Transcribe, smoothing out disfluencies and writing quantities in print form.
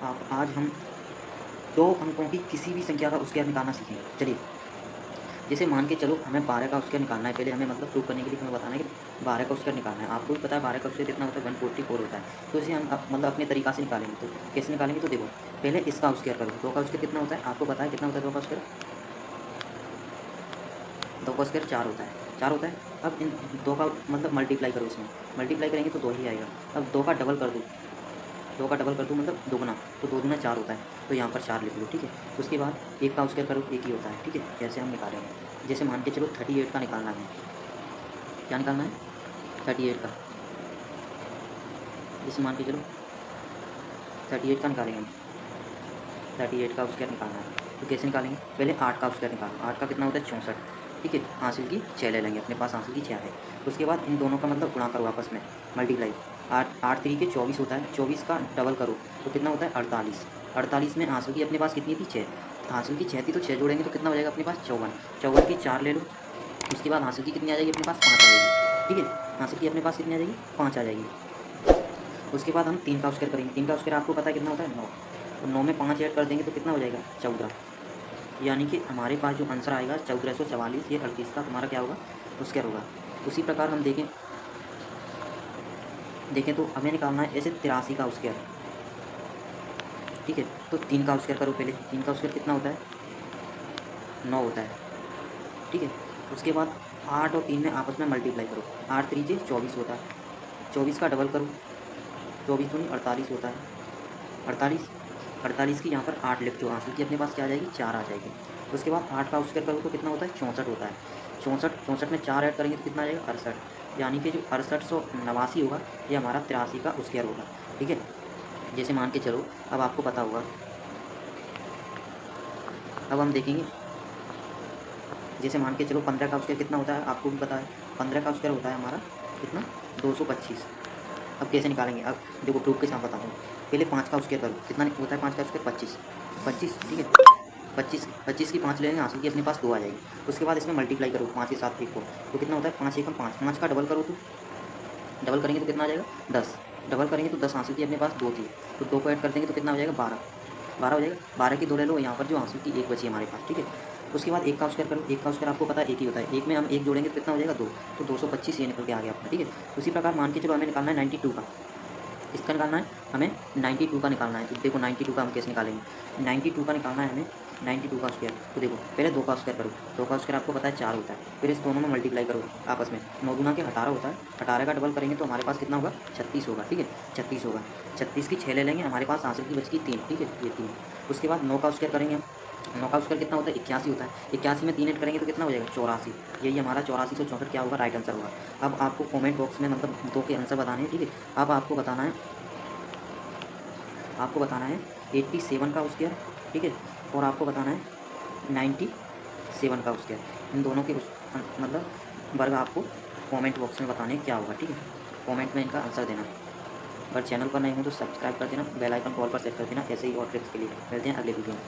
आप आज हम 2 अंकों की किसी भी संख्या का स्क्वायर निकालना सीखेंगे। चलिए, जैसे मान के चलो हमें 12 का स्क्वायर निकालना है। पहले हमें मतलब प्रूव करने के लिए हमें बताना है कि 12 का स्क्वायर निकालना है। आपको भी पता है 12 का स्क्वायर कितना होता है, 144 होता है। तो इसे हम मतलब अपने तरीका से निकालेंगे। तो कैसे निकालेंगे, तो देखो पहले इसका स्क्वायर करो। 2 का स्क्वायर कितना होता है, आपको पता है कितना होता है 2 का स्क्वायर? 2 का स्क्वायर 4 होता है, 4 होता है। अब इन 2 का मतलब मल्टीप्लाई करो, इसमें मल्टीप्लाई करेंगे तो 2 ही आएगा। अब 2 का डबल कर दो, 2 का डबल कर दूँ मतलब दोगुना, तो 2 दूना 4 होता है। तो यहाँ पर 4 लिख लो, ठीक है। उसके बाद 1 का स्क्वायर करो, 1 ही होता है, ठीक है। कैसे हम निकालेंगे, जैसे मान के चलो 38 का निकालना है। क्या निकालना है, 38 का। जैसे मान के चलो 38 का निकालेंगे हम, 38 का स्क्वायर निकालना है। तो कैसे निकालेंगे, पहले 8 का स्क्वायर निकालो। 8 का कितना होता है, 64, ठीक है। हासिल की 6 ले लेंगे, अपने पास हासिल की 6 है। उसके बाद इन दोनों का मतलब गुणा करो आपस में, मल्टीप्लाई। 8 3 के 24 होता है, 24 का डबल करो तो कितना होता है 48। 48 में हासिल की अपने पास कितनी थी, 6। हासिल की 6 थी तो 6 जोड़ेंगे तो कितना हो जाएगा अपने पास 54। 54 की 4 ले लो। उसके बाद हासिल की कितनी आ जाएगी अपने पास, 5 आ जाएगी, ठीक है। हासिल की अपने पास कितनी आ जाएगी, 5 आ जाएगी। उसके बाद हम 3 का स्क्वायर करेंगे। 3 का स्क्वायर आपको पता है कितना होता है, 9। तो 9 में 5 ऐड कर देंगे तो कितना हो जाएगा, 14। यानी कि हमारे पास जो आंसर आएगा 1444, ये 38 का तुम्हारा क्या होगा, स्क्वायर होगा। उसी प्रकार हम देखें तो हमें निकालना है ऐसे 83 का स्क्वायर, ठीक है। तो 3 का स्क्वायर करो पहले। 3 का स्क्वायर कितना होता है, 9 होता है, ठीक है। उसके बाद 8 और 3 में आपस में मल्टीप्लाई करो। 8 3 से 24 होता है, 24 का डबल करो, 24 दूनी 48 होता है। 48, 48 की यहाँ पर 8 लिख दो, हासिल की अपने पास क्या आ जाएगी, 4 आ जाएगी। उसके बाद 8 का स्क्वायर करो तो कितना होता है, 64 होता है। 64 में 4 ऐड करेंगे तो कितना आ जाएगा, 68। यानी कि जो 6889 होगा ये हमारा 83 का स्क्वायर होगा, ठीक है। जैसे मान के चलो, अब आपको पता होगा, अब हम देखेंगे। जैसे मान के चलो 15 का स्क्वायर कितना होता है, आपको भी पता है। 15 का स्क्वायर होता है हमारा कितना, 225। अब कैसे निकालेंगे, अब देखो प्रूफ के साथ बताता हूँ। पहले 5 का स्क्वायर करो, कितना होता है 5 का स्क्वायर, 25। 25, ठीक है। 25 की 5 ले लेंगे, हासिल की अपने पास 2 आ जाएगी। उसके बाद इसमें मल्टीप्लाई करो 5 के साथ 1 को, तो कितना होता है 5 1 5। 5 का डबल करो तो, डबल करेंगे तो कितना आ जाएगा 10। डबल करेंगे तो 10, हासिल की अपने पास 2 थी, तो 2 को ऐड कर देंगे तो कितना हो जाएगा 12। 12 हो जाएगा। 12 की 2 ले लो, यहाँ पर जो हासिल की 1 बची हमारे पास, ठीक है। उसके बाद 1 का स्क्वायर करो। 1 का स्क्वायर आपको पता है 1 ही होता है। 1 में हम 1 जोड़ेंगे तो कितना हो जाएगा 2, तो 225 ये निकल के आ गया आपका, ठीक है। उसी प्रकार मान के चलो हमें निकालना है 92 का, इसका निकालना है हमें 92 का निकालना है। तो देखो 92 का हम कैसे निकालेंगे, 92 का निकालना है हमें, 92 का स्क्वायर। तो देखो पहले 2 का स्क्वायर करो। 2 का स्क्वायर आपको पता है 4 होता है, फिर इस दोनों में मल्टीप्लाई करो आपस में। 9 गुना के 18 होता है, 18 का डबल करेंगे तो हमारे पास कितना होगा, 36 होगा, ठीक है। 36 होगा। 36 की 6 ले लेंगे, हमारे पास हासिल की बची 3, ठीक है, ये 3। उसके बाद 9 का स्क्वायर करेंगे हम। 9 का स्क्वायर कितना होता है, 81 होता है। 81 में 3 ऐड करेंगे तो कितना हो जाएगा, 84। यही हमारा 84 से 64 क्या होगा, राइट आंसर होगा। अब आपको कॉमेंट बॉक्स में मतलब 2 के आंसर बताने हैं, ठीक है। अब आपको बताना है 87 का स्क्वायर, ठीक है। और आपको बताना है 97 का स्क्वायर। इन दोनों के मतलब वर्ग आपको कमेंट बॉक्स में बताने क्या होगा, ठीक है। कमेंट में इनका आंसर देना। अगर चैनल पर नए हो तो सब्सक्राइब कर देना, बेल आइकन कॉल पर सेट कर देना, ऐसे ही और ट्रिक्स के लिए। मिलते हैं अगले वीडियो में।